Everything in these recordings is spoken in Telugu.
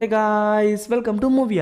Hey guys welcome to movie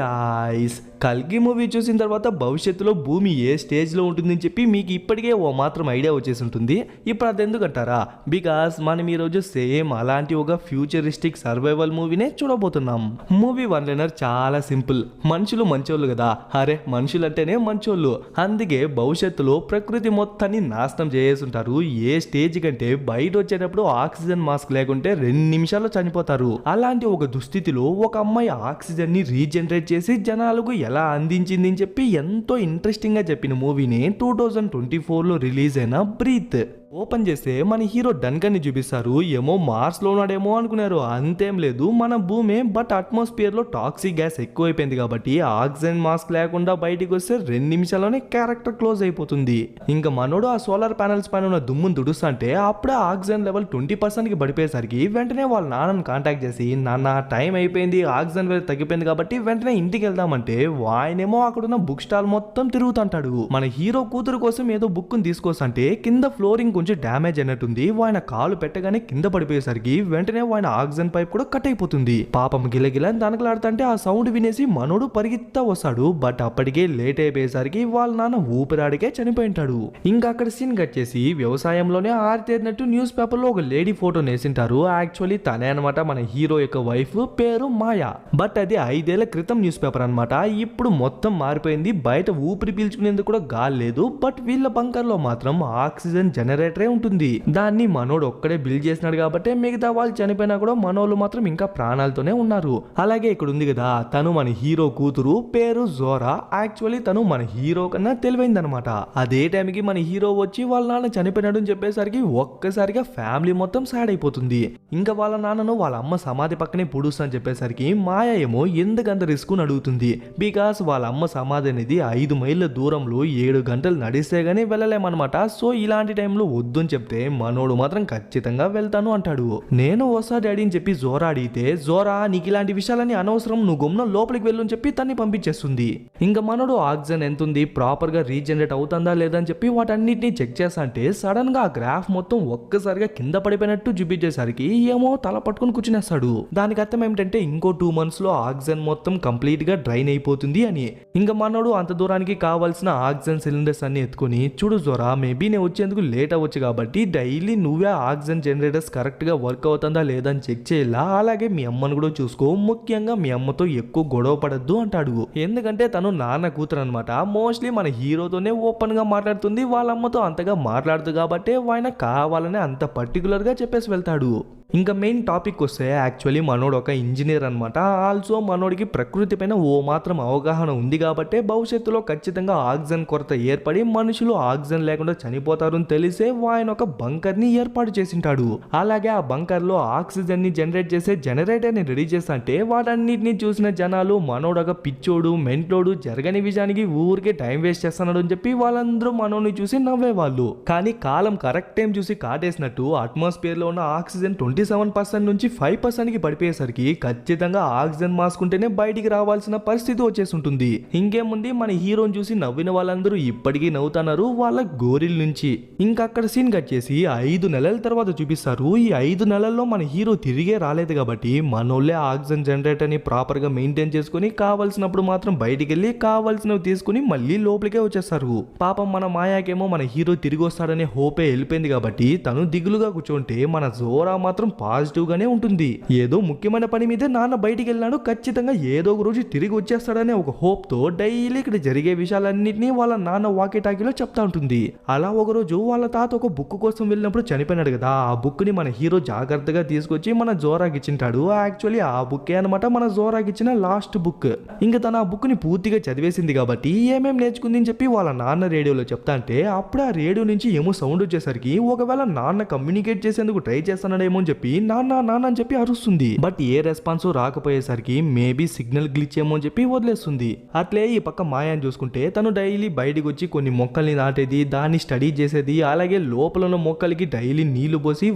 ice. కల్కి మూవీ చూసిన తర్వాత భవిష్యత్తులో భూమి ఏ స్టేజ్లో ఉంటుందని చెప్పి మీకు ఇప్పటికే ఓ మాత్రం ఐడియా వచ్చేసి ఉంటుంది. ఇప్పుడు అది ఎందుకంటారా? బికాస్ మనం ఈరోజు సేమ్ అలాంటి ఒక ఫ్యూచరిస్టిక్ సర్వైవల్ మూవీనే చూడబోతున్నాం. మూవీ వన్ లైనర్ చాలా సింపుల్. మనుషులు మంచోళ్ళు కదా, అరే మనుషులు అంటేనే మంచోళ్ళు, అందుకే భవిష్యత్తులో ప్రకృతి మొత్తాన్ని నాశనం చేసేస్తుంటారు. ఏ స్టేజ్ కంటే బయట వచ్చేటప్పుడు ఆక్సిజన్ మాస్క్ లేకుంటే 2 నిమిషాల్లో చనిపోతారు. అలాంటి ఒక దుస్థితిలో ఒక అమ్మాయి ఆక్సిజన్ ని రీజనరేట్ చేసి జనాలకు ఎలా అందించింది అని చెప్పి ఎంతో ఇంట్రెస్టింగ్ గా చెప్పిన మూవీని 2024లో రిలీజ్ అయిన బ్రీత్. ఓపెన్ చేస్తే మన హీరో డన్కన్ ని చూపిస్తారు. ఏమో మార్స్ లో ఉన్నాడేమో అనుకున్నారు, అంతేం లేదు, మన భూమి. బట్ అట్మాస్ఫియర్ లో టాక్సిక్ గ్యాస్ ఎక్కువైపోయింది కాబట్టి ఆక్సిజన్ మాస్క్ లేకుండా బయటికి వస్తే 2 నిమిషాల్లోనే క్యారెక్టర్ క్లోజ్ అయిపోతుంది. ఇంకా మనోడు ఆ సోలార్ ప్యానల్స్ పైన ఉన్న దుమ్మును తుడుస్తుంటే అప్పుడే ఆక్సిజన్ లెవెల్ 20%కి పడిపోయేసరికి వెంటనే వాళ్ళ నాన్నను కాంటాక్ట్ చేసి, నాన్న టైం అయిపోయింది, ఆక్సిజన్ లెవెల్ తగ్గిపోయింది కాబట్టి వెంటనే ఇంటికి వెళ్దామంటే ఆయనేమో అక్కడున్న బుక్ స్టాల్ మొత్తం తిరుగుతుంటాడు. మన హీరో కూతురు కోసం ఏదో బుక్ ని తీసుకొస్తుంటే కింద ఫ్లోరింగ్ కొంచెం డ్యామేజ్ అయినట్టుంది. ఆయన కాలు పెట్టగానే కింద పడిపోయేసరికి వెంటనే ఆయన ఆక్సిజన్ పైప్ కూడా కట్ అయిపోతుంది. పాపం గిలగిల తనకలాడుతుంటే ఆ సౌండ్ వినేసి మనోడు పరిగెత్తా వస్తాడు. బట్ అప్పటికే లేట్ అయిపోయేసరికి వాళ్ళ నాన్న ఊపిరాడికే చనిపోయింటాడు. ఇంకా అక్కడ సీన్ కట్ చేసి వ్యవసాయంలోనే ఆరితేరినట్టు న్యూస్ పేపర్ లో ఒక లేడీ ఫోటో నేసింటారు. యాక్చువల్లీ తనే అనమాట మన హీరో యొక్క వైఫ్, పేరు మాయా. బట్ అది 5 ఏళ్ల క్రితం న్యూస్ పేపర్ అనమాట. ఇప్పుడు మొత్తం మారిపోయింది. బయట ఊపిరి పీల్చుకునేందుకు కూడా గాలి లేదు. బట్ వీళ్ళ బంకర్ లో మాత్రం ఆక్సిజన్ జనరేటరే ఉంటుంది. దాన్ని మనోడు ఒక్కడే బిల్డ్ చేసినాడు కాబట్టి మిగతా వాళ్ళు చనిపోయినా కూడా మనోళ్ళు మాత్రం ఇంకా ప్రాణాలతోనే ఉన్నారు. అలాగే ఇక్కడ ఉంది కదా, తను మన హీరో కూతురు, పేరు జోరా. యాక్చువల్లీ తను మన హీరో కన్నా తెలివైందనమాట. అదే టైంకి మన హీరో వచ్చి వాళ్ళ నాన్న చనిపోయినాడు అని చెప్పేసరికి ఒక్కసారిగా ఫ్యామిలీ మొత్తం సాడ్ అయిపోతుంది. ఇంకా వాళ్ళ నాన్నను వాళ్ళ అమ్మ సమాధి పక్కనే పుడుస్తా అని చెప్పేసరికి మాయ ఏమో ఎందుకంత రిస్క్ అని అడుగుతుంది. బికాస్ వాళ్ళ అమ్మ సమాధి అనేది 5 మైళ్ళ దూరంలో 7 గంటలు నడిస్తే గానీ వెళ్ళలేమన్నమాట. సో ఇలాంటి టైంలో వద్దు అని చెప్తే మనోడు మాత్రం ఖచ్చితంగా వెళ్తాను అంటాడు. నేను వస్తా డాడీ అని చెప్పి జోరా అడిగితే, జోరా నీకు ఇలాంటి విషయాలని అనవసరం, నువ్వు గుమ్న లోపలికి వెళ్ళు అని చెప్పి తన్ని పంపించేస్తుంది. ఇంకా మనోడు ఆక్సిజన్ ఎంత ఉంది, ప్రాపర్ గా రీజనరేట్ అవుతుందా లేదా అని చెప్పి వాటన్నిటిని చెక్ చేస్తా అంటే సడన్ గా ఆ గ్రాఫ్ మొత్తం ఒక్కసారిగా కింద పడిపోయినట్టు చూపించేసరికి ఏమో తల పట్టుకుని కూర్చునేస్తాడు. దానికి అర్థం ఏమిటంటే ఇంకో 2 months లో ఆక్సిజన్ మొత్తం కంప్లీట్ గా డ్రైన్ అయిపోతుంది అని. ఇంకా మనోడు అంత దూరానికి కావాల్సిన ఆక్సిజన్ సిలిండర్స్ అన్ని ఎత్తుకొని, చూడు జోరా మేబీ నేను వచ్చేందుకు లేట్ అవ్వచ్చు కాబట్టి డైలీ నువ్వే ఆక్సిజన్ జనరేటర్స్ కరెక్ట్ గా వర్క్ అవుతుందా లేదా అని చెక్ చేయాలా. అలాగే మీ అమ్మను కూడా చూసుకో, ముఖ్యంగా మీ అమ్మతో ఎక్కువ గొడవ పడద్దు అంటాడు. ఎందుకంటే తను నాన్న కూతురు అనమాట. మోస్ట్లీ మన హీరోతోనే ఓపెన్ గా మాట్లాడుతుంది, వాళ్ళ అమ్మతో అంతగా మాట్లాడుతుంది కాబట్టి ఆయన కావాలని అంత పర్టికులర్ గా చెప్పేసి వెళ్తాడు. ఇంకా మెయిన్ టాపిక్ వస్తే యాక్చువల్లీ మనోడు ఒక ఇంజనీర్ అనమాట. ఆల్సో మనోడికి ప్రకృతి పైన ఓ మాత్రం అవగాహన ఉంది కాబట్టి భవిష్యత్తులో ఖచ్చితంగా ఆక్సిజన్ కొరత ఏర్పడి మనుషులు ఆక్సిజన్ లేకుండా చనిపోతారు అని తెలిసే ఆయన ఒక బంకర్ ని ఏర్పాటు చేసింటాడు. అలాగే ఆ బంకర్ లో ఆక్సిజన్ ని జనరేట్ చేసే జనరేటర్ ని రెడీ చేస్తుంటే వాటన్నిటిని చూసిన జనాలు మనోడు ఒక పిచ్చోడు, మెంట్లోడు, జరగని విషయానికి ఊరికే టైం వేస్ట్ చేస్తున్నాడు అని చెప్పి వాళ్ళందరూ మనోడిని చూసి నవ్వేవాళ్ళు. కానీ కాలం కరెక్ట్ టైం చూసి కాటేసినట్టు అట్మాస్ఫియర్ లో ఉన్న ఆక్సిజన్ 27% నుంచి 5%కి పడిపోయేసరికి ఖచ్చితంగా ఆక్సిజన్ మాస్క్ ఉంటేనే బయటికి రావాల్సిన పరిస్థితి వచ్చేసి ఉంటుంది. ఇంకేముంది, మన హీరోని చూసి నవ్విన వాళ్ళందరూ ఇప్పటికీ నవ్వుతున్నారు వాళ్ళ గోరిల్ నుంచి. ఇంకా అక్కడ సీన్ కట్ చేసి 5 నెలల తర్వాత చూపిస్తారు. ఈ 5 నెలల్లో మన హీరో తిరిగే రాలేదు కాబట్టి మనోళ్ళే ఆక్సిజన్ జనరేటర్ ని ప్రాపర్ గా మెయింటైన్ చేసుకుని కావాల్సినప్పుడు మాత్రం బయటికి వెళ్ళి కావాల్సినవి తీసుకుని మళ్ళీ లోపలికే వచ్చేస్తారు. పాపం మన మాయాకేమో మన హీరో తిరిగి వస్తాడనే హోపే వెళ్ళిపోయింది కాబట్టి తను దిగులుగా కూర్చుంటే మన జోరా మాత్రం పాజిటివ్ గానే ఉంటుంది. ఏదో ముఖ్యమైన పని మీద నాన్న బయటికి వెళ్ళినాడు, ఖచ్చితంగా ఏదో ఒక రోజు తిరిగి వచ్చేస్తాడనే ఒక హోప్ తో డైలీ ఇక్కడ జరిగే విషయాలన్నింటినీ వాళ్ళ నాన్న వాకీ టాకీలో చెప్తా ఉంటుంది. అలా ఒక రోజు వాళ్ళ తాత ఒక బుక్ కోసం వెళ్ళినప్పుడు చనిపోయినాడు కదా, ఆ బుక్ ని మన హీరో జాగ్రత్తగా తీసుకొచ్చి మన జోరాకి ఇచ్చింటాడు. యాక్చువల్లీ ఆ బుక్ అనమాట మన జోరాకి ఇచ్చిన లాస్ట్ బుక్. ఇంకా తన ఆ బుక్ ని పూర్తిగా చదివేసింది కాబట్టి ఏమేం నేర్చుకుంది అని చెప్పి వాళ్ళ నాన్న రేడియోలో చెప్తా అంటే అప్పుడు ఆ రేడియో నుంచి ఏమో సౌండ్ వచ్చేసరికి ఒకవేళ నాన్న కమ్యూనికేట్ చేసేందుకు ట్రై చేస్తున్నాడేమో అని చెప్పి నాన్న నాన్న అని చెప్పి అరుస్తుంది. బట్ ఏ రెస్పాన్స్ రాకపోయేసరికి మేబీ సిగ్నల్ గ్లిచ్ ఏమో అని చెప్పి వదిలేస్తుంది. అట్లే ఈ పక్క మాయాని చూసుకుంటే తను డైలీ బయటికి వచ్చి కొన్ని మొక్కల్ని నాటేది, దాన్ని స్టడీ చేసేది, అలాగే లోపల ఉన్న మొక్కలకి డైలీ నీళ్లు పోసి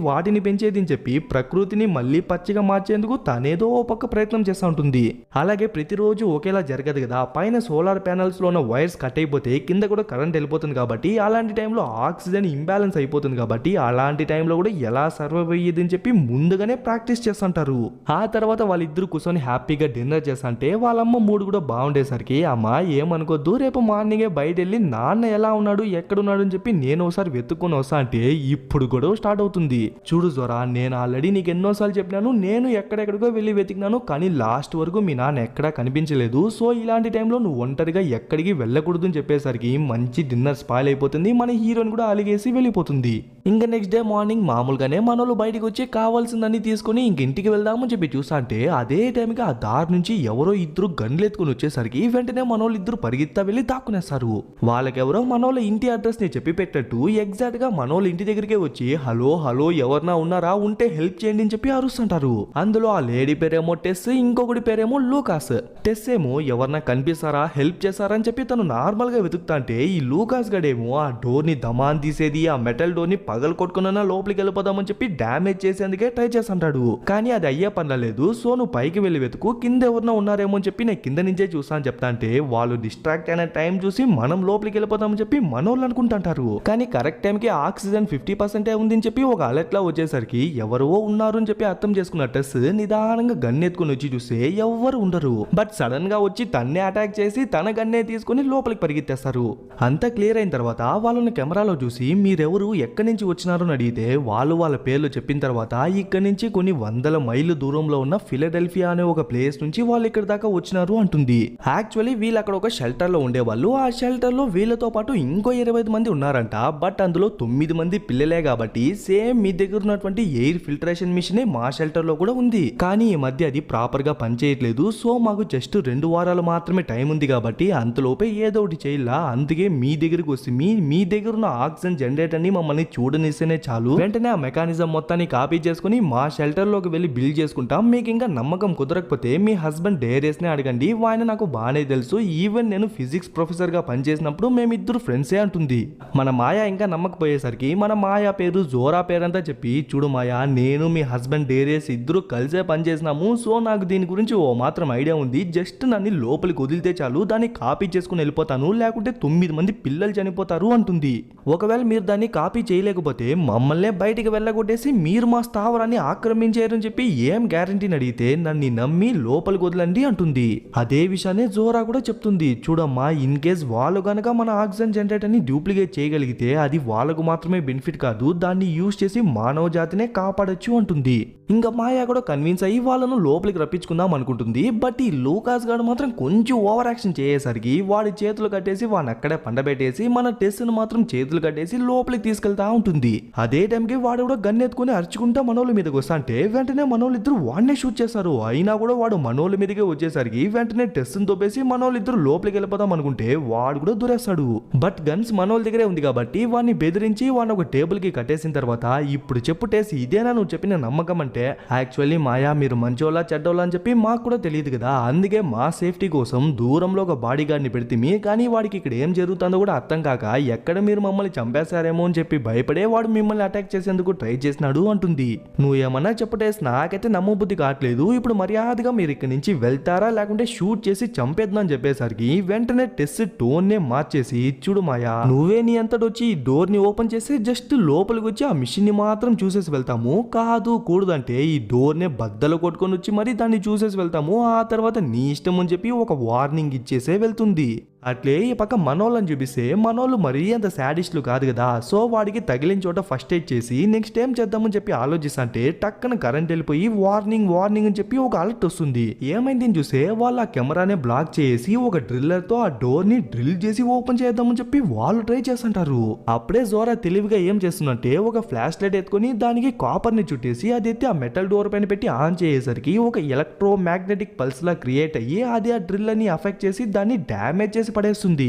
వాటిని పెంచేది అని చెప్పి ప్రకృతిని మళ్ళీ పచ్చిగా మార్చేందుకు తనేదో ఓ పక్క ప్రయత్నం చేస్తూ ఉంటుంది. అలాగే ప్రతిరోజు ఒకేలా జరగదు కదా, పైన సోలార్ ప్యానల్స్ లో ఉన్న వైర్స్ కట్ అయిపోతే కింద కూడా కరెంట్ వెళ్ళిపోతుంది కాబట్టి అలాంటి టైంలో ఆక్సిజన్ ఇంబ్యాలెన్స్ అయిపోతుంది కాబట్టి అలాంటి టైంలో కూడా ఎలా సర్వైవ్ అయ్యేది అని చెప్పి చెప్పి ముందుగానే ప్రాక్టీస్ చేస్తుంటారు. ఆ తర్వాత వాళ్ళిద్దరు కూర్చొని హ్యాపీగా డిన్నర్ చేస్తుంటే వాళ్ళమ్మ మూడు కూడా బాగుండేసరికి అమ్మ ఏమనుకోద్దు, రేపు మార్నింగే బయట వెళ్ళి నాన్న ఎలా ఉన్నాడు ఎక్కడున్నాడు అని చెప్పి నేను ఒకసారి వెతుక్కొని వస్తా అంటే ఇప్పుడు గొడవ స్టార్ట్ అవుతుంది. చూడు జోరా, నేను ఆల్రెడీ నీకు ఎన్నోసార్లు చెప్పినాను, నేను ఎక్కడెక్కడికో వెళ్ళి వెతికినాను కానీ లాస్ట్ వరకు మీ నాన్న ఎక్కడా కనిపించలేదు. సో ఇలాంటి టైంలో నువ్వు ఒంటరిగా ఎక్కడికి వెళ్ళకూడదు అని చెప్పేసరికి మంచి డిన్నర్ స్పాయిల్ అయిపోతుంది. మన హీరోని కూడా అలిగేసి వెళ్ళిపోతుంది. ఇంకా నెక్స్ట్ డే మార్నింగ్ మామూలుగానే మనోళ్ళు బయటకు వచ్చి కావాల్సిందని తీసుకుని ఇంక ఇంటికి వెళ్దామని చెప్పి చూసా అంటే అదే టైంకి ఆ దారి నుంచి ఎవరో ఇద్దరు గన్లు ఎత్తుకుని వచ్చేసరికి వెంటనే మనోళ్ళు ఇద్దరు పరిగెత్తా వెళ్ళి దాక్కునేస్తారు. వాళ్ళకెవరో మనోళ్ళ ఇంటి అడ్రస్ ని చెప్పి పెట్టట్టు ఎగ్జాక్ట్ గా మనోళ్ళ ఇంటి దగ్గరికే వచ్చి హలో హలో ఎవరన్నా ఉన్నారా, ఉంటే హెల్ప్ చేయండి అని చెప్పి అరుస్తుంటారు. అందులో ఆ లేడీ పేరేమో టెస్, ఇంకొకటి పేరేమో లూకాస్. టెస్ ఏమో ఎవరన్నా కనిపిస్తారా హెల్ప్ చేస్తారా అని చెప్పి తను నార్మల్ గా వెతుకుతా అంటే ఈ లూకాస్ గడేమో ఆ డోర్ ని దమాన్ తీసేది, ఆ మెటల్ డోర్ ని పగలు కొట్టుకున్నా లోపలికి వెళ్ళిపోదామని చెప్పి డ్యామేజ్ చేసేందుకే ట్రై చేస్తుంటాడు. కానీ అది అయ్యే పనిలేదు. సో నువ్వు పైకి వెళ్ళి వెతుకు, కింద ఎవరన్నా ఉన్నారేమో అని చెప్పి నేను కింద నుంచే చూసా అని చెప్తా అంటే వాళ్ళు డిస్ట్రాక్ట్ అయిన టైం చూసి మనం లోపలికి వెళ్ళిపోతామని చెప్పి మనోళ్ళు అనుకుంటుంటారు. కానీ కరెక్ట్ టైంకి ఆక్సిజన్ 50% ఉంది అని చెప్పి ఒక అలర్ట్ లా వచ్చేసరికి ఎవరో ఉన్నారు అని చెప్పి అర్థం చేసుకున్న టెస్ నిదానంగా గన్ ఎత్తుకుని వచ్చి చూస్తే ఎవరు ఉండరు. బట్ సడన్ గా వచ్చి తన్నే అటాక్ చేసి తన గన్నే తీసుకుని లోపలికి పరిగెత్తేస్తారు. అంతా క్లియర్ అయిన తర్వాత వాళ్ళని కెమెరాలో చూసి మీరెవరు ఎక్కడి నుంచి వచ్చినారు అని అడిగితే వాళ్ళు వాళ్ళ పేర్లు చెప్పిన తర్వాత ఇక్కడి నుంచి కొన్ని వందల మైళ్ళు దూరంలో ఉన్న ఫిలడెల్ఫియా అనే ఒక ప్లేస్ నుంచి వాళ్ళు ఇక్కడ దాకా వచ్చినారు అంటుంది. యాక్చువల్లీ వీళ్ళు అక్కడ ఒక షెల్టర్ లో ఉండేవాళ్ళు. ఆ షెల్టర్ లో వీళ్ళతో పాటు ఇంకో 25 మంది ఉన్నారంట. బట్ అందులో 9 మంది పిల్లలే కాబట్టి సేమ్ మీ దగ్గర ఉన్నటువంటి ఎయిర్ ఫిల్టరేషన్ మిషన్ మా షెల్టర్ లో కూడా ఉంది. కానీ ఈ మధ్య అది ప్రాపర్ గా పనిచేయట్లేదు. సో మాకు జస్ట్ 2 వారాలు మాత్రమే టైం ఉంది కాబట్టి అంతలోపే ఏదో ఒకటి చేయాలా, అందుకే మీ దగ్గరికి వస్తే మీ దగ్గర ఉన్న ఆక్సిజన్ జనరేటర్ ని మమ్మల్ని చూడనిస్తేనే చాలు, వెంటనే ఆ మెకానిజం మొత్తాన్ని కాపీ చేసుకుని మా షెల్టర్ లోకి వెళ్ళి బిల్డ్ చేసుకుంటాం. మీకు ఇంకా నమ్మకం కుదరకపోతే మీ హస్బెండ్ డేరేస్ ని అడగండి, ఆయన నాకు బాగానే తెలుసు, ఈవెన్ నేను ఫిజిక్స్ ప్రొఫెసర్ గా పనిచేసినప్పుడు మేమిద్దరు ఫ్రెండ్సే అంటుంది. మన మాయా ఇంకా నమ్మకపోయేసరికి మన మాయా పేరు జోరా పేరంతా చెప్పి చూడు మాయా, నేను మీ హస్బెండ్ డేరేస్ ఇద్దరు కలిసే పనిచేసినాము. సో నాకు దీని గురించి ఓ మాత్రం ఐడియా ఉంది. జస్ట్ నన్ను లోపలికి వదిలితే చాలు, దాన్ని కాపీ చేసుకుని వెళ్ళిపోతాను, లేకుంటే 9 మంది పిల్లలు చనిపోతారు అంటుంది. ఒకవేళ మీరు దాన్ని కాపీ చేయలేకపోతే మమ్మల్నే బయటికి వెళ్ళగొట్టేసి మీరు మా స్థావరాన్ని ఆక్రమించారని చెప్పి ఏం గ్యారంటీని అడిగితే నన్ను నమ్మి లోపలికి వదలండి అంటుంది. అదే విషయాన్ని జోరా కూడా చెప్తుంది. చూడమ్మా, ఇన్ కేస్ వాళ్ళు గనక మన ఆక్సిజన్ జనరేటర్ ని డూప్లికేట్ చేయగలిగితే అది వాళ్ళకు మాత్రమే బెనిఫిట్ కాదు, దాన్ని యూజ్ చేసి మానవ జాతినే కాపాడొచ్చు అంటుంది. ఇంకా మాయా కూడా కన్విన్స్ అయ్యి వాళ్ళను లోపలికి రప్పించుకుందాం అనుకుంటుంది. బట్ ఈ లూకాస్ గాడు మాత్రం కొంచెం ఓవర్ యాక్షన్ చేసేసరికి వాడి చేతులు కట్టేసి వాడిని అక్కడే పండబెట్టేసి మన టెస్ ను మాత్రం చేతులు కట్టేసి లోపలికి తీసుకెళ్తా ఉంటుంది. అదే టైంకి వాడు కూడా గన్ ఎత్తుకుని అరుచుకుంటా మనోళ్ళ మీదకి వస్తా అంటే వెంటనే మనోళ్ళు ఇద్దరు వాడినే షూట్ చేస్తారు. అయినా కూడా వాడు మనోళ్ళ మీదకే వచ్చేసరికి వెంటనే టెస్ ను తోపేసి మనోళ్ళు ఇద్దరు లోపలికి వెళ్ళిపోదాం అనుకుంటే వాడు కూడా దూరేస్తాడు. బట్ గన్స్ మనోళ్ళ దగ్గరే ఉంది కాబట్టి వాడిని బెదిరించి వాడిని ఒక టేబుల్ కి కట్టేసిన తర్వాత ఇప్పుడు చెప్పు టెస్, ఇదేనా నువ్వు చెప్పిన నమ్మకం అంటే? యాక్చువల్లీ మాయా, మీరు మంచోళ్ళ చెడ్డోళ్ళ అని చెప్పి మాకు కూడా తెలియదు కదా, అందుకే మా సేఫ్టీ కోసం దూరంలో ఒక బాడీ గార్డ్ని పెడితే కానీ వాడికి ఇక్కడ ఏం జరుగుతుందో కూడా అర్థం కాక ఎక్కడ మీరు మమ్మల్ని చంపేశారేమో అని చెప్పి భయపడే వాడు మిమ్మల్ని అటాక్ చేసేందుకు ట్రై చేసినాడు అంటుంది. నువ్వు ఏమన్నా చెప్పటేసి నాకైతే నమ్మబుద్ధి కావట్లేదు. ఇప్పుడు మర్యాదగా మీరు ఇక్కడి నుంచి వెళ్తారా లేకుంటే షూట్ చేసి చంపేద్దాం అని చెప్పేసరికి వెంటనే టెస్ టోన్ నే మార్చేసి చూడు మాయా, నువ్వే నీ అంతటొచ్చి ఈ డోర్ ని ఓపెన్ చేసి జస్ట్ లోపలికి వచ్చి ఆ మిషన్ ని మాత్రం చూసేసి వెళ్తాము, కాదు కూడదంటే ఈ డోర్ నే బద్దలు కొట్టుకొని వచ్చి మరి దాన్ని చూసేసి వెళ్తాము, ఆ తర్వాత నీ ఇష్టం అని చెప్పి ఒక వార్నింగ్ ఇచ్చేసే వెళ్తుంది. అట్లే ఈ పక్క మనోళ్ళని చూపిస్తే మనోళ్ళు మరీ అంత శాడిస్టులు కాదు కదా. సో వాడికి తగిలిన చోట ఫస్ట్ ఎయిడ్ చేసి నెక్స్ట్ ఏం చేద్దామని చెప్పి ఆలోచిస్తుంటే టక్కన కరెంట్ వెళ్ళిపోయి వార్నింగ్ వార్నింగ్ అని చెప్పి ఒక అలర్ట్ వస్తుంది. ఏమైంది చూస్తే వాళ్ళు ఆ కెమెరానే బ్లాక్ చేసి ఒక డ్రిల్లర్ తో ఆ డోర్ ని డ్రిల్ చేసి ఓపెన్ చేద్దామని చెప్పి వాళ్ళు ట్రై చేస్తుంటారు. అప్పుడే జోరా తెలివిగా ఏం చేస్తుందంటే ఒక ఫ్లాష్ లైట్ ఎత్తుకొని దానికి కాపర్ ని చుట్టేసి అది ఎత్తి ఆ మెటల్ డోర్ పైన పెట్టి ఆన్ చేసేసరికి ఒక ఎలక్ట్రో మ్యాగ్నెటిక్ పల్స్ లా క్రియేట్ అయ్యి అది ఆ డ్రిల్లర్ ని అఫెక్ట్ చేసి దాన్ని డ్యామేజ్ చేసి పడేస్తుంది.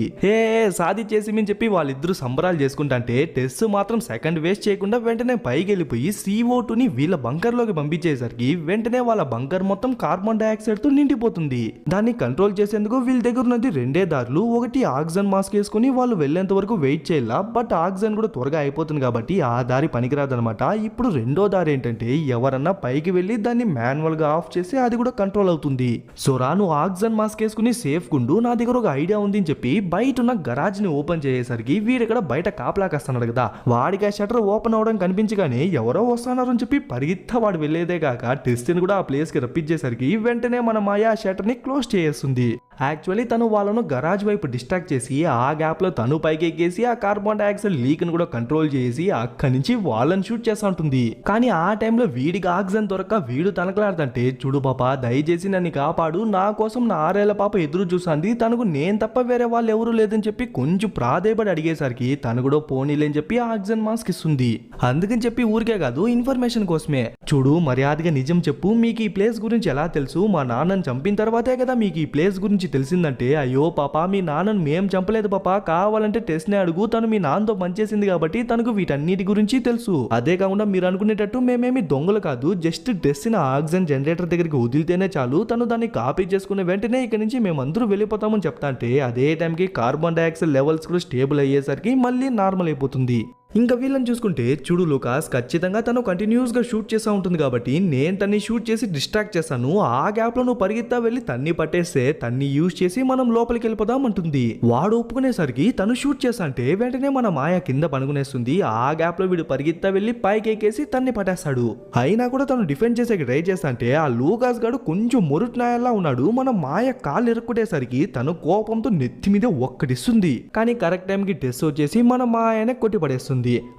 సాధించేసి అని చెప్పి వాళ్ళిద్దరూ సంబరాలు చేసుకుంటే టెస్ మాత్రం సెకండ్ వేస్ట్ చేయకుండా వెంటనే పైకి వెళ్ళిపోయి CO2 ని వీళ్ళ బంకర్ లోకి పంపించేసరికి వెంటనే వాళ్ళ బంకర్ మొత్తం కార్బన్ డైఆక్సైడ్ తో నిండిపోతుంది. దాన్ని కంట్రోల్ చేసేందుకు వీళ్ళ దగ్గర ఉన్నది 2 దారులు. ఒకటి ఆక్సిజన్ మాస్క్ వేసుకుని వాళ్ళు వెళ్లేంత వరకు వెయిట్ చేయాల, బట్ ఆక్సిజన్ కూడా త్వరగా అయిపోతుంది కాబట్టి ఆ దారి పనికిరాదనమాట. ఇప్పుడు రెండో దారి ఏంటంటే ఎవరన్నా పైకి వెళ్ళి దాన్ని మాన్యువల్ గా ఆఫ్ చేసి అది కూడా కంట్రోల్ అవుతుంది. సో రాను ఆక్సిజన్ మాస్క్ వేసుకుని సేఫ్ గుండు, నా దగ్గర ఒక ఐడియా ఉంది అని చెప్పి బయట ఉన్న గరాజ్ ని ఓపెన్ చేసేసరికి వీడిక్కడ బయట కాపలాకేస్తున్నాడు కదా, వాడికి ఆ షటర్ ఓపెన్ అవడం కనిపించగానే ఎవరో వస్తున్నారు అని చెప్పి పరిగెత్తా వాడు వెళ్లేదే కాక టెస్ట్ని కూడా ఆ ప్లేస్ కి రప్పించేసరికి వెంటనే మన మాయ ఆ షటర్ ని క్లోజ్ చేస్తుంది. యాక్చువల్లీ తను వాళ్ళను గరాజ్ వైపు డిస్ట్రాక్ట్ చేసి ఆ గ్యాప్ లో తను పైకి ఎక్కేసి ఆ కార్బన్ డైఆక్సైడ్ లీక్ ని కూడా కంట్రోల్ చేసి అక్కడి నుంచి వాళ్ళని షూట్ చేస్తా ఉంటుంది. కానీ ఆ టైంలో వీడికి ఆక్సిజన్ దొరక్క వీడు తనకలాడుతుంటే, చూడు పాప దయచేసి నన్ను కాపాడు, నా కోసం నా 6 ఏళ్ల పాప ఎదురు చూసాంది, తనకు నేను తప్ప వేరే వాళ్ళు ఎవరు లేదని చెప్పి కొంచెం ప్రాధేయపడి అడిగేసరికి తను కూడా పోనీలేని చెప్పి ఆక్సిజన్ మాస్క్ ఇస్తుంది. అందుకని చెప్పి ఊరికే కాదు, ఇన్ఫర్మేషన్ కోసమే. చూడు మర్యాదగా నిజం చెప్పు, మీకు ఈ ప్లేస్ గురించి ఎలా తెలుసు? మా నాన్నని చంపిన తర్వాతే కదా మీకు ఈ ప్లేస్ గురించి తెలిసిందంటే, అయ్యో పాప మీ నాన్నను మేం చంపలేదు పాప, కావాలంటే టెస్ట్ నే అడుగు, తను మీ నాన్నతో పనిచేసింది కాబట్టి తనకు వీటన్నిటి గురించి తెలుసు. అదే కాకుండా మీరు అనుకునేటట్టు మేమేమి దొంగలు కాదు, జస్ట్ టెస్ట్ ని ఆక్సిజన్ జనరేటర్ దగ్గరికి వదిలితేనే చాలు, తను దాన్ని కాపీ చేసుకునే వెంటనే ఇక్కడ నుంచి మేమందరూ వెళ్ళిపోతామని చెప్తా అంటే, అదే టైంకి కార్బన్ డైఆక్సైడ్ లెవెల్స్ కూడా స్టేబుల్ అయ్యేసరికి మళ్ళీ నార్మల్ అయిపోతుంది. ఇంకా వీళ్ళని చూసుకుంటే, చూడు లూకాస్ ఖచ్చితంగా తను కంటిన్యూస్ గా షూట్ చేస్తూ ఉంటుంది కాబట్టి నేను తన్ని షూట్ చేసి డిస్ట్రాక్ట్ చేస్తాను, ఆ గ్యాప్ లో నువ్వు పరిగెత్తా వెళ్ళి తన్ని పట్టేస్తే తన్ని యూజ్ చేసి మనం లోపలికి వెళ్ళిపోదాం అంటుంది. వాడు ఒప్పుకునేసరికి తను షూట్ చేస్తా అంటే వెంటనే మన మాయ కింద పనుకునేస్తుంది. ఆ గ్యాప్ లో వీడు పరిగెత్తా వెళ్ళి పైకి ఎక్కేసి తన్ని పట్టేస్తాడు. అయినా కూడా తను డిఫెండ్ చేసే ట్రై చేస్తా అంటే ఆ లూకాస్ గాడు కొంచెం మొరుట్నాయల్లా ఉన్నాడు. మన మాయ కాళ్ళు ఎరుక్కునేసరికి తను కోపంతో నెత్తి మీద ఒక్కటిస్తుంది. కానీ కరెక్ట్ టైంకి టెస్ట్ వచ్చేసి మన మాయనే కొట్టి పడేస్తుంది.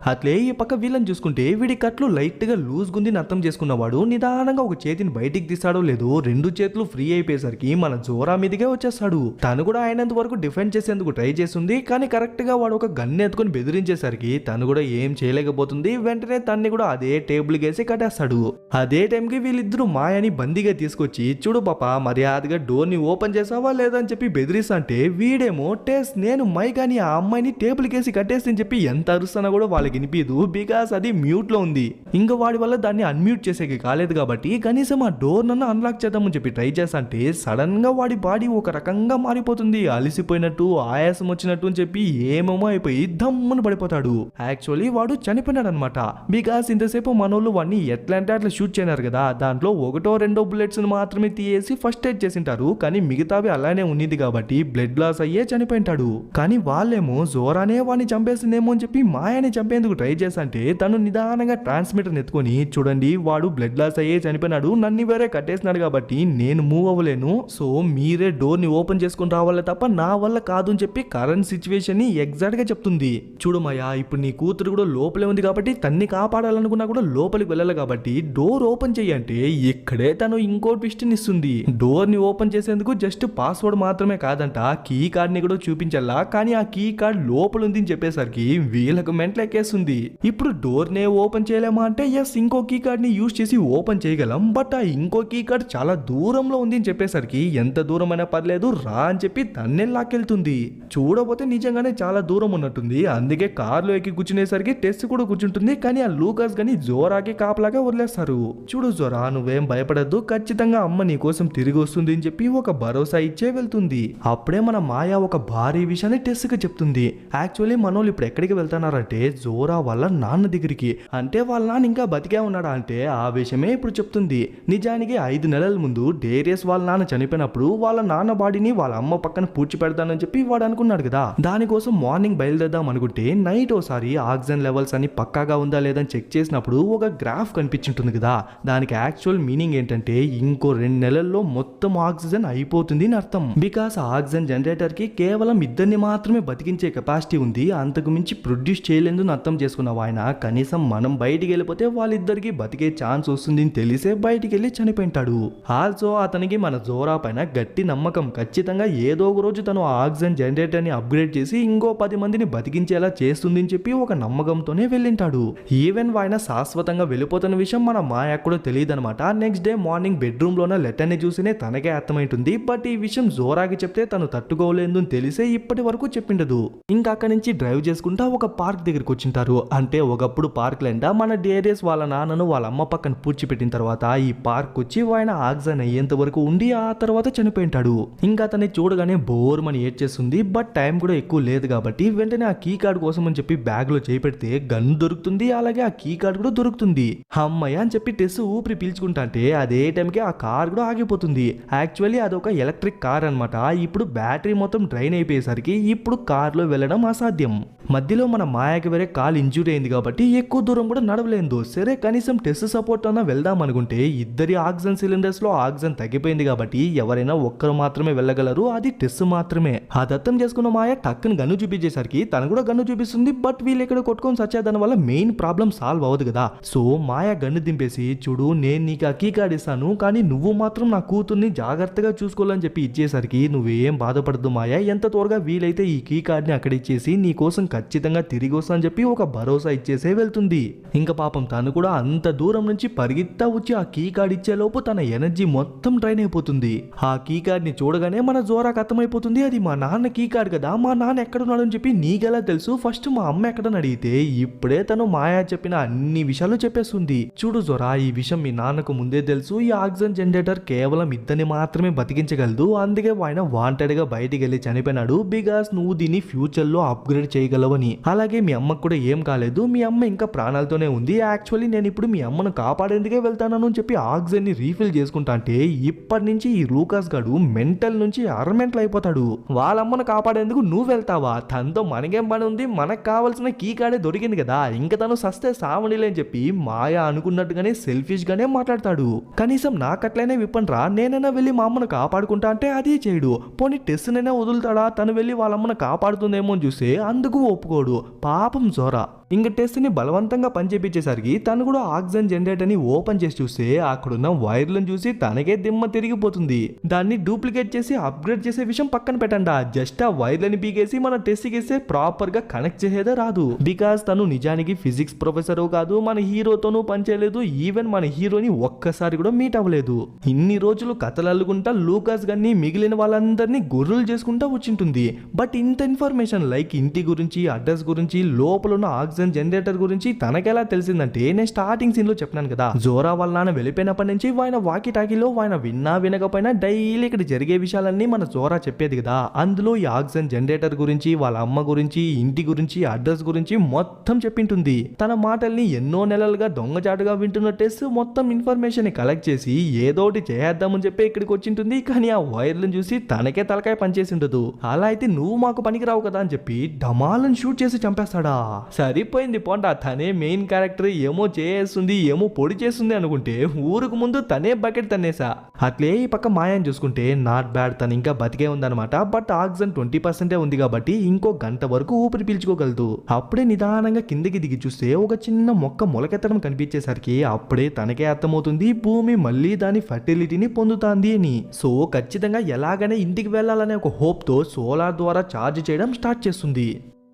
అట్లే ఈ పక్క వీళ్ళని చూసుకుంటే, వీడి కట్లు లైట్ గా లూజ్ గుంది అర్థం చేసుకున్నవాడు నిదానంగా ఒక చేతిని బయటికి తీస్తాడో లేదో 2 చేతులు ఫ్రీ అయిపోయేసరికి మన జోరా మీదికే వచ్చేస్తాడు. తను కూడా అయినంత వరకు డిఫెండ్ చేసేందుకు ట్రై చేస్తుంది. కానీ కరెక్ట్ గా వాడు ఒక గన్ ఎత్తుకుని బెదిరించేసరికి తను కూడా ఏం చేయలేకపోతుంది. వెంటనే తన్ని కూడా అదే టేబుల్ గేసి కట్టేస్తాడు. అదే టైంకి వీళ్ళిద్దరూ మాయని బందీగా తీసుకొచ్చి, చూడు పాప మర్యాదగా డోర్ ని ఓపెన్ చేసావా లేదా అని చెప్పి బెదిరిస్తా అంటే, వీడేమో టెస్ నేను మై కానీ ఆ అమ్మాయిని టేబుల్ కేసి కట్టేసి అని చెప్పి ఎంత అరుస్తానో కూడా వాళ్ళకి వినిపించదు, బికాస్ అది మ్యూట్ లో ఉంది. ఇంకా వాడి వల్ల దాన్ని అన్మ్యూట్ చేసేకి కాలేదు కాబట్టి కనీసం ఆ డోర్ నన్ను అన్లాక్ చేద్దామని చెప్పి ట్రై చేస్తా అంటే సడన్ గా వాడి బాడీ ఒక రకంగా మారిపోతుంది. అలిసిపోయినట్టు ఆయాసం వచ్చినట్టు అని చెప్పి ఏమేమో అయిపోయి దమ్మున పడిపోతాడు. యాక్చువల్లీ వాడు చనిపోయినాడు అనమాట. బికాస్ ఇంతసేపు మనోళ్ళు వాడిని ఎట్లా అంటే అట్లా షూట్ చేయనారు కదా, దాంట్లో 1-2 బుల్లెట్స్ మాత్రమే తీయేసి ఫస్ట్ ఎయిడ్ చేసింటారు. కానీ మిగతావి అలానే ఉన్నది కాబట్టి బ్లడ్ లాస్ అయ్యే చనిపోయింటాడు. కానీ వాళ్ళేమో జోరానే వాడిని చంపేసిందేమో అని చెప్పి మాయని చంపేందుకు ట్రై చేస్తుంటే తను నిదానంగా ట్రాన్స్మిటర్ ఎత్తుకొని, చూడండి వాడు బ్లడ్ లాస్ అయ్యే చనిపోయినాడు, నన్ను వేరే కట్టేసినాడు కాబట్టి నేను మూవ్ అవ్వలేను, సో మీరే డోర్ ని ఓపెన్ చేసుకుని రావాలే తప్ప నా వల్ల కాదు అని చెప్పి కరెంట్ సిచ్యువేషన్ ని ఎగ్జాక్ట్ గా చెప్తుంది. చూడు మాయా, ఇప్పుడు నీ కూతురు కూడా లోపలే ఉంది కాబట్టి తన్ని కాపాడాలనుకున్నా కూడా లోపలికి వెళ్ళాలి కాబట్టి డోర్ ఓపెన్ చెయ్యంటే ఇక్కడే తను ఇంకో ట్విస్ట్ ని ఇస్తుంది. డోర్ ని ఓపెన్ చేసేందుకు జస్ట్ పాస్వర్డ్ మాత్రమే కాదంట, కీ కార్డ్ ని కూడా చూపించాలా. కానీ ఆ కీ కార్డ్ లోపల ఉంది అని చెప్పేసరికి వీళ్ళకు మెంటల్ ఎక్కేస్తుంది. ఇప్పుడు డోర్ నే ఓపెన్ చేయలేమా అంటే ఎస్, ఇంకో కీ కార్డ్ ని యూజ్ చేసి ఓపెన్ చేయగలం, బట్ ఆ ఇంకో కీ కార్డ్ చాలా దూరంలో ఉంది అని చెప్పేసరికి ఎంత దూరం అయినా పర్లేదు రా అని చెప్పి తన్నే లాక్కెళ్తుంది. చూడబోతే నిజంగానే చాలా దూరం ఉన్నట్టుంది. అందుకే కార్లో ఎక్కి కూర్చునేసరికి టెస్ట్ కూడా కూర్చుంటుంది. కానీ ఆ లూకాస్ గాని జోరాకి కాపలాగా వదిలేస్తారు. చూడు జోరా, నువ్వేం భయపడద్దు, ఖచ్చితంగా అమ్మ నీ కోసం తిరిగి వస్తుంది అని చెప్పి ఒక భరోసా ఇచ్చే వెళ్తుంది. అప్పుడే మన మాయ ఒక భారీ విషయాన్ని టెస్ట్ గా చెప్తుంది. యాక్చువల్లీ మనోళ్ళు ఇప్పుడు ఎక్కడికి వెళ్తున్నారంటే జోరా వాళ్ళ నాన్న దగ్గరికి. అంటే వాళ్ళ నాన్న ఇంకా బతికే ఉన్నాడా అంటే ఆ విషయమే ఇప్పుడు చెప్తుంది. నిజానికి 5 నెలల ముందు డేరియస్ వాళ్ళ నాన్న చనిపోయినప్పుడు వాళ్ళ నాన్న బాడీని వాళ్ళ అమ్మ పక్కన పూడ్చి పెడతానని చెప్పి వాడు అనుకున్నాడు కదా. దానికోసం మార్నింగ్ బయలుదేరదాం అనుకుంటే నైట్ ఒకసారి ఆక్సిజన్ లెవెల్స్ అని పక్కాగా ఉందా లేదని చెక్ చేసినప్పుడు ఒక గ్రాఫ్ కనిపించుంటుంది కదా. దానికి యాక్చువల్ మీనింగ్ ఏంటంటే ఇంకో 2 నెలల్లో మొత్తం ఆక్సిజన్ అయిపోతుంది అని అర్థం. బికాస్ ఆక్సిజన్ జనరేటర్ కి కేవలం 2 మాత్రమే బతికించే కెపాసిటీ ఉంది, అంతకు మించి ప్రొడ్యూస్ చేయలేదని అర్థం చేసుకున్నావు ఆయన. కనీసం మనం బయటికి వెళ్ళిపోతే వాళ్ళిద్దరికి బతికే ఛాన్స్ వస్తుంది అని తెలిసే బయటికి వెళ్ళి చనిపోయింటాడు. ఆల్సో అతనికి మన జోరా పైన గట్టి నమ్మకం, ఖచ్చితంగా ఏదో ఒక రోజు తను ఆక్సిజన్ జనరేటర్ ని అప్గ్రేడ్ చేసి ఇంకో 10 మందిని బతికించేలా చేస్తుంది అని చెప్పి ఒక నమ్మకంతోనే వెళ్ళింటాడు. ఈవెన్ ఆయన శాశ్వతంగా వెళ్ళిపోతున్న విషయం మన మాయకు కూడా తెలియదు అనమాట. నెక్స్ట్ డే మార్నింగ్ బెడ్రూమ్ లోన లెటర్ ని చూసినే తనకే అర్థమైంటుంది. బట్ ఈ విషయం జోరాకి చెప్తే తను తట్టుకోలేదు అని తెలిసే ఇప్పటి వరకు చెప్పిండదు. ఇంకా అక్కడి నుంచి డ్రైవ్ చేసుకుంటా ఒక పార్క్ దగ్గర దగ్గరికి వచ్చింటారు. అంటే ఒకప్పుడు పార్క్ లెండ మన డేరియస్ వాళ్ళ నాన్నను వాళ్ళ అమ్మ పక్కన పూడ్చిపెట్టిన తర్వాత ఈ పార్క్ వచ్చి ఆయన ఆక్సిజన్ అయ్యేంత వరకు ఉండి ఆ తర్వాత చనిపోయింటాడు. ఇంకా అతన్ని చూడగానే బోర్మని ఏడ్చేస్తుంది. బట్ టైం కూడా ఎక్కువ లేదు కాబట్టి వెంటనే ఆ కీ కార్డ్ కోసం అని చెప్పి బ్యాగ్ లో చేపెడితే గన్ దొరుకుతుంది, అలాగే ఆ కీ కార్డ్ కూడా దొరుకుతుంది. అమ్మయ్య అని చెప్పి టెస్ ఊపిరి పీల్చుకుంటా అంటే అదే టైంకి ఆ కార్ కూడా ఆగిపోతుంది. యాక్చువల్లీ అదొక ఎలక్ట్రిక్ కార్ అనమాట. ఇప్పుడు బ్యాటరీ మొత్తం డ్రైన్ అయిపోయేసరికి ఇప్పుడు కార్లో వెళ్ళడం అసాధ్యం. మధ్యలో మన మాయాకి వేరే కాల్ ఇంజూరీ అయింది కాబట్టి ఎక్కువ దూరం కూడా నడవలేదు. సరే కనీసం టెస్ట్ సపోర్ట్ అన్నా వెళ్దాం అనుకుంటే ఇద్దరి ఆక్సిజన్ సిలిండర్స్ లో ఆక్సిజన్ తగ్గిపోయింది కాబట్టి ఎవరైనా ఒక్కరు మాత్రమే వెళ్ళగలరు, అది టెస్ట్ మాత్రమే. ఆ దత్తం చేసుకున్న మాయ టక్కుని గన్ను చూపించేసరికి తను కూడా గన్ను చూపిస్తుంది. బట్ వీళ్ళు ఇక్కడ కొట్టుకొని సచ్చేదాని వల్ల మెయిన్ ప్రాబ్లం సాల్వ్ అవ్వదు కదా. సో మాయ గన్ను దింపేసి, చూడు నేను నీకు ఆ కీ కార్డ్ ఇస్తాను కానీ నువ్వు మాత్రం నా కూతుర్ని జాగ్రత్తగా చూసుకోవాలని చెప్పి ఇచ్చేసరికి నువ్వేం బాధపడదు మాయ, ఎంత త్వరగా వీలైతే ఈ కీ కార్డ్ని అక్కడ ఇచ్చేసి నీ కోసం ఖచ్చితంగా తిరిగి వస్తా అని చెప్పి ఒక భరోసా ఇచ్చేసే వెళ్తుంది. ఇంకా పాపం తను కూడా అంత దూరం నుంచి పరిగెత్తా వచ్చి ఆ కీ కార్డ్ ఇచ్చే లోపు తన ఎనర్జీ మొత్తం డ్రైన్ అయిపోతుంది. ఆ కీ కార్డ్ ని చూడగానే మన జోరాకు అర్థమైపోతుంది అది మా నాన్న కీ కార్డ్ కదా, మా నాన్న ఎక్కడున్నాడు అని చెప్పి నీకెలా తెలుసు, ఫస్ట్ మా అమ్మ ఎక్కడని అడిగితే ఇప్పుడే తను మాయా చెప్పిన అన్ని విషయాలు చెప్పేస్తుంది. చూడు జోరా, ఈ విషయం మీ నాన్నకు ముందే తెలుసు, ఈ ఆక్సిజన్ జనరేటర్ కేవలం ఇద్దరిని మాత్రమే బతికించగలదు, అందుకే ఆయన వాంటెడ్ గా బయటికి వెళ్ళి చనిపోయినాడు బికాస్ నువ్వు దీన్ని ఫ్యూచర్ లో అప్గ్రేడ్ చేయగలవని. అలాగే మీ అమ్మకు కూడా ఏం కాలేదు, మీ అమ్మ ఇంకా ప్రాణాలతోనే ఉంది. యాక్చువల్లీ నేను ఇప్పుడు మీ అమ్మను కాపాడేందుకే వెళ్తాను అని చెప్పి ఆక్సిజన్ ని రీఫిల్ చేసుకుంటా అంటే ఇప్పటి నుంచి ఈ లూకాస్ గాడు మెంటల్ నుంచి అరమెంటల్ అయిపోతాడు. వాళ్ళమ్మను కాపాడేందుకు నువ్వు వెళ్తావా, తనతో మనకేం పని ఉంది, మనకు కావాల్సిన కీ కార్డే దొరికింది కదా, ఇంకా తను సస్తే సావనిలే అని చెప్పి మాయా అనుకున్నట్టుగానే సెల్ఫిష్ గానే మాట్లాడతాడు. కనీసం నాకట్లనే విప్పండ్రా, నేనైనా వెళ్ళి మా అమ్మను కాపాడుకుంటా అంటే అది చేయడు. పోనీ టెస్ట్ నైనా వదులుతాడా, తను వెళ్ళి వాళ్ళ అమ్మను కాపాడుతుందేమో అని చూస్తే అందుకు ఒప్పుకోడు. పాపం జోరా. ఇంక టెస్ట్ ని బలవంతంగా పనిచేపించేసరికి తను కూడా ఆక్సిజన్ జనరేటర్ ని ఓపెన్ చేసి చూస్తే అక్కడున్న వైర్లను చూసి తనకే దిమ్మ తిరిగిపోతుంది. దాన్ని డూప్లికేట్ చేసి అప్గ్రేడ్ చేసే విషయం పక్కన పెట్టండి, జస్ట్ ఆ వైర్లని పీకేసి మన టెస్ట్ కి ప్రాపర్ గా కనెక్ట్ చేసేదే రాదు. బికాస్ తను నిజానికి ఫిజిక్స్ ప్రొఫెసర్ కాదు, మన హీరోతోనూ పనిచేయలేదు, ఈవెన్ మన హీరోని ఒక్కసారి కూడా మీట్ అవ్వలేదు. ఇన్ని రోజులు కథలు అల్లుకుంటా లూకాస్ గన్ని మిగిలిన వాళ్ళందరినీ గొర్రెలు చేసుకుంటా వచ్చింటుంది. బట్ ఇంత ఇన్ఫర్మేషన్ లైక్ ఇంటి గురించి, అడ్రస్ గురించి, లోపల ఉన్న ఆక్సిజన్ జనరేటర్ గురించి తనకెలా తెలిసిందంటే నేను స్టార్టింగ్ సీన్ లో చెప్పినాను కదా, జోరా వాళ్ళ నాన్న వెళ్ళిపోయినప్పటి నుంచి ఆయన వాకి టాకీలో ఆయన విన్నా వినకపోయినా డైలీ ఇక్కడ జరిగే విషయాలన్నీ మన జోరా చెప్పేది కదా. అందులో ఈ ఆక్సిజన్ జనరేటర్ గురించి, వాళ్ళ అమ్మ గురించి, ఇంటి గురించి, అడ్రస్ గురించి మొత్తం చెప్పింటుంది. తన మాటల్ని ఎన్నో నెలలుగా దొంగచాటుగా వింటున్న టెస్ మొత్తం ఇన్ఫర్మేషన్ ని కలెక్ట్ చేసి ఏదోటి చేద్దామని చెప్పి ఇక్కడికి వచ్చింటుంది. కానీ ఆ వైర్లను చూసి తనకే తలకాయ పనిచేసి ఉండదు. అలా అయితే నువ్వు మాకు పనికిరావు కదా అని చెప్పి డమాలను షూట్ చేసి చంపేస్తాడా. సరిపోయింది పోండా, తనే మెయిన్ క్యారెక్టర్, ఏమో చేస్తుంది ఏమో పొడి చేస్తుంది అనుకుంటే ఊరుకు ముందు తనే బకెట్ తన్నేసా. అట్లే ఈ పక్క మాయాని చూసుకుంటే నాట్ బ్యాడ్, తను ఇంకా బతికే ఉందన్నమాట. బట్ ఆక్సిజన్ 20% ఉంది కాబట్టి ఇంకో గంట వరకు ఊపిరి పీల్చుకోగలదు. అప్పుడే నిదానంగా కిందకి దిగి చూస్తే ఒక చిన్న మొక్క మొలకెత్తడం కనిపించేసరికి అప్పుడే తనకే అర్థమవుతుంది భూమి మళ్ళీ దాని ఫర్టిలిటీని పొందుతాంది అని. సో ఖచ్చితంగా ఎలాగైనా ఇంటికి వెళ్ళాలనే ఒక హోప్ తో సోలార్ ద్వారా ఛార్జ్ చేయడం స్టార్ట్ చేస్తుంది.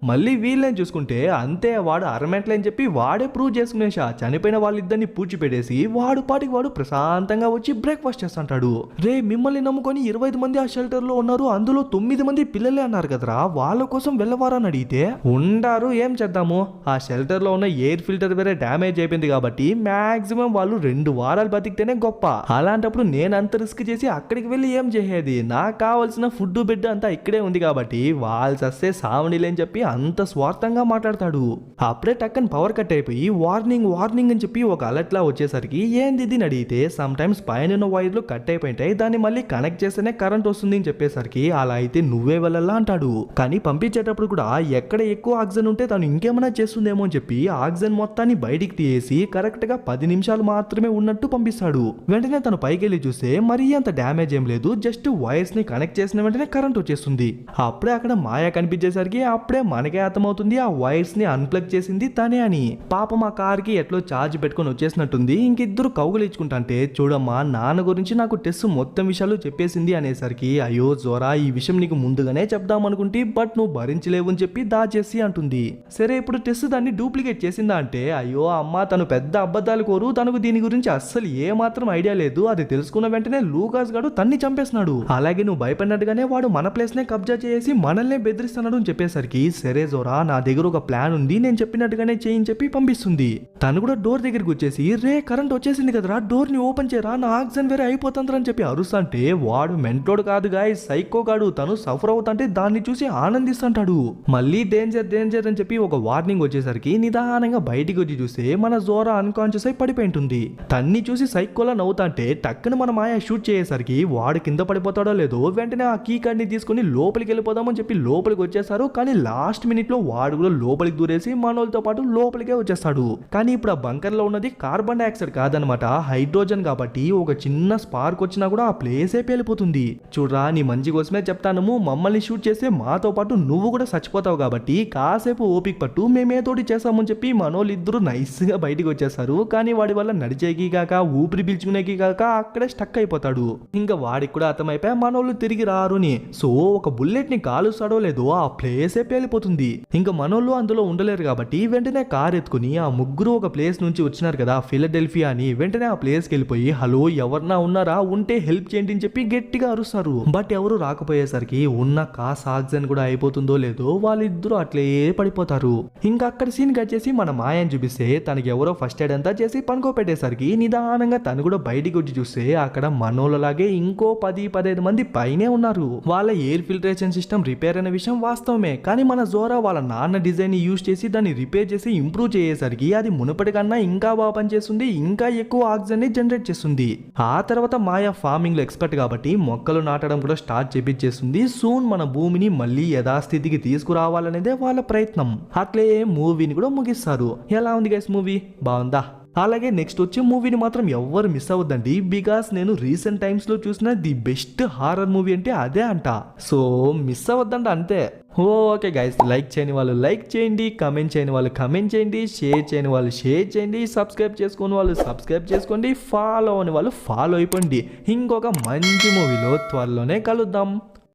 మళ్ళీ వీళ్ళని చూసుకుంటే అంతే, వాడు అరమెంట్లే అని చెప్పి వాడే ప్రూవ్ చేసుకునేసా. చనిపోయిన వాళ్ళిద్దరిని పూడ్చిపెట్టేసి వాడు పాటికి వాడు ప్రశాంతంగా వచ్చి బ్రేక్ఫాస్ట్ చేస్తుంటాడు. రే మిమ్మల్ని నమ్ముకొని 25 మంది ఆ షెల్టర్ లో ఉన్నారు, అందులో 9 మంది పిల్లలే అన్నారు కదరా, వాళ్ళ కోసం వెళ్ళవారని అడిగితే ఉండారు, ఏం చేద్దాము, ఆ షెల్టర్ లో ఉన్న ఎయిర్ ఫిల్టర్ వేరే డ్యామేజ్ అయిపోయింది కాబట్టి మాక్సిమం వాళ్ళు 2 వారాలు బతికితేనే గొప్ప. అలాంటప్పుడు నేను అంత రిస్క్ చేసి అక్కడికి వెళ్ళి ఏం చేసేది, నాకు కావాల్సిన ఫుడ్ బెడ్ అంతా ఇక్కడే ఉంది కాబట్టి వాళ్ళు సస్తే సావనిలే అని చెప్పి అంత స్వార్థంగా మాట్లాడతాడు. అప్పుడే టక్కన్ పవర్ కట్ అయిపోయి వార్నింగ్ వార్నింగ్ అని చెప్పి ఒక అలర్ట్ లా వచ్చేసరికి ఏంది ఇది అడిగితే సమ్ టైమ్స్ పైన వైర్లు కట్ అయిపోయింటాయి, దాన్ని మళ్ళీ కనెక్ట్ చేస్తేనే కరెంట్ వస్తుంది అని చెప్పేసరికి అలా అయితే నువ్వే వెళ్ళాలా అంటాడు. కానీ పంపించేటప్పుడు కూడా ఎక్కడ ఎక్కువ ఆక్సిజన్ ఉంటే తను ఇంకేమైనా చేస్తుందేమో అని చెప్పి ఆక్సిజన్ మొత్తాన్ని బయటికి తీసి కరెక్ట్ గా 10 నిమిషాలు మాత్రమే ఉన్నట్టు పంపిస్తాడు. వెంటనే తను పైకి వెళ్ళి చూస్తే మరీ అంత డ్యామేజ్ ఏం లేదు, జస్ట్ వైర్స్ ని కనెక్ట్ చేసిన వెంటనే కరెంట్ వచ్చేస్తుంది. అప్పుడే అక్కడ మాయా కనిపించేసరికి అప్పుడే మనకే అర్థమవుతుంది ఆ వైర్స్ ని అన్ప్లగ్ చేసింది తనే అని. పాపం ఆ కార్ కి ఎట్లో ఛార్జ్ పెట్టుకొని వచ్చేసినట్టుంది. ఇంకిద్దరు కౌగులించుకుంటే చూడమ్మా నాన్న గురించి నాకు టెస్ మొత్తం విషయాలు చెప్పేసింది అనేసరికి అయ్యో జోరా ఈ విషయం నీకు ముందుగానే చెప్దాం అనుకుంటే బట్ నువ్వు భరించలేవు అని చెప్పి దాచేసి అంటుంది. సరే ఇప్పుడు టెస్ దాన్ని డూప్లికేట్ చేసిందా అంటే అయ్యో అమ్మ తను పెద్ద అబద్ధాలు కోరు, తనకు దీని గురించి అస్సలు ఏ మాత్రం ఐడియా లేదు, అది తెలుసుకున్న వెంటనే లూకాస్ గాడు తన్ని చంపేస్తున్నాడు. అలాగే నువ్వు భయపడినట్టుగానే వాడు మన ప్లేస్ నే కబ్జా చేసి మనల్నే బెదిరిస్తున్నాడు అని చెప్పేసరికి సరే జోరా నా దగ్గర ఒక ప్లాన్ ఉంది, నేను చెప్పినట్టుగానే చేయని చెప్పి పంపిస్తుంది. తను కూడా డోర్ దగ్గరికి వచ్చేసి రే కరెంట్ వచ్చేసింది కదరా, డోర్ ని ఓపెన్ చేయరా, నా ఆక్సిజన్ వేరే అయిపోతుందని చెప్పి అరుస్తుంటే వాడు మెంటోడు కాదు గాయస్, సైకో గాడు. తను సఫర్ అవుతుంటే దాన్ని చూసి ఆనందిస్తుంటాడు. మళ్ళీ డేంజర్ డేంజర్ అని చెప్పి ఒక వార్నింగ్ వచ్చేసరికి నిదానంగా బయటికి వచ్చి చూస్తే మన జోరా అన్కాన్షియస్ అయి పడిపోయి ఉంటుంది. తన్ని చూసి సైకోలా నవ్వుతాంటే టక్కున మన మాయ షూట్ చేసేసరికి వాడు కింద పడిపోతాడో లేదో వెంటనే ఆ కీ కార్డ్ ని తీసుకుని లోపలికి వెళ్ళిపోదామని చెప్పి లోపలికి వచ్చేస్తారు. కానీ లాస్ట్ మినిట్ లో వాడు కూడా లోపలికి దూరేసి మనోళ్ళతో పాటు లోపలికే వచ్చేస్తాడు. కానీ ఇప్పుడు ఆ బంకర్ లో ఉన్నది కార్బన్ డైఆక్సైడ్ కాదనమాట, హైడ్రోజన్. కాబట్టి ఒక చిన్న స్పార్క్ వచ్చినా కూడా ఆ ప్లేసే పేలిపోతుంది. చూడరా నీ మంచి కోసమే చెప్తాను, మమ్మల్ని షూట్ చేస్తే మాతో పాటు నువ్వు కూడా చచ్చిపోతావు కాబట్టి కాసేపు ఓపిక పట్టు, మేమేతోటి చేస్తామని చెప్పి మనోళ్ళు ఇద్దరు నైస్ గా బయటికి వచ్చేస్తారు. కానీ వాడి వల్ల నడిచేకి కాక ఊపిరి పీల్చుకునేకి కాక అక్కడే స్టక్ అయిపోతాడు. ఇంకా వాడికి కూడా అర్థమైపోయి మనోళ్ళు తిరిగి రారు అని. సో ఒక బుల్లెట్ ని కాలుస్తాడో లేదో ఆ ప్లేసే పేలిపోతుంది. ఇంకా మనోళ్ళు అందులో ఉండలేరు కాబట్టి వెంటనే కార్ ఎత్తుకుని ఆ ముగ్గురు ఒక ప్లేస్ నుంచి వచ్చినారు కదా ఫిలడెల్ఫియా అని, వెంటనే ఆ ప్లేస్ కి వెళ్ళిపోయి హలో ఎవరన్నా ఉన్నారా, ఉంటే హెల్ప్ చేయండి అని చెప్పి గట్టిగా అరుస్తారు. బట్ ఎవరు రాకపోయేసరికి ఉన్న కాస్ ఆక్సిజన్ కూడా అయిపోతుందో లేదో వాళ్ళిద్దరూ అట్లే పడిపోతారు. ఇంకా అక్కడ సీన్ కట్ చేసి మన మాయని చూపిస్తే తనకి ఎవరో ఫస్ట్ ఎయిడ్ అంతా చేసి పనుకోపెట్టేసరికి నిదానంగా తను కూడా బయటికి వచ్చి చూస్తే అక్కడ మనోళ్ళలాగే ఇంకో 10-15 మంది పైనే ఉన్నారు. వాళ్ళ ఎయిర్ ఫిల్టరేషన్ సిస్టమ్ రిపేర్ అనే విషయం వాస్తవమే, కానీ మన జోరా వాళ్ళ నాన్న డిజైన్ ని యూజ్ చేసి దాన్ని రిపేర్ చేసి ఇంప్రూవ్ చేసేసరికి అది మునుపటి కన్నా ఇంకా బాగా పనిచేస్తుంది, ఇంకా ఎక్కువ ఆక్సిజన్ ని జనరేట్ చేస్తుంది. ఆ తర్వాత మాయా ఫార్మింగ్ లో ఎక్స్పర్ట్ కాబట్టి మొక్కలు నాటడం కూడా స్టార్ట్ చేపించేస్తుంది. సూన్ మన భూమిని మళ్ళీ యథాస్థితికి తీసుకురావాలనేదే వాళ్ళ ప్రయత్నం. అట్లే మూవీని కూడా ముగిస్తారు. ఎలా ఉంది గైస్ మూవీ, బాగుందా? అలాగే నెక్స్ట్ వచ్చే మూవీని మాత్రం ఎవ్వరు మిస్ అవ్వద్దండి, బికాస్ నేను రీసెంట్ టైమ్స్ లో చూసిన ది బెస్ట్ హారర్ మూవీ అంటే అదే అంట. సో మిస్ అవ్వద్దంట అంతే. ఓకే గైస్, లైక్ చేయని వాళ్ళు లైక్ చేయండి, కమెంట్ చేయని వాళ్ళు కమెంట్ చేయండి, షేర్ చేయని వాళ్ళు షేర్ చేయండి, సబ్స్క్రైబ్ చేసుకుని వాళ్ళు సబ్స్క్రైబ్ చేసుకోండి, ఫాలో అవని వాళ్ళు ఫాలో అయిపోండి. ఇంకొక మంచి మూవీలో త్వరలోనే కలుద్దాం.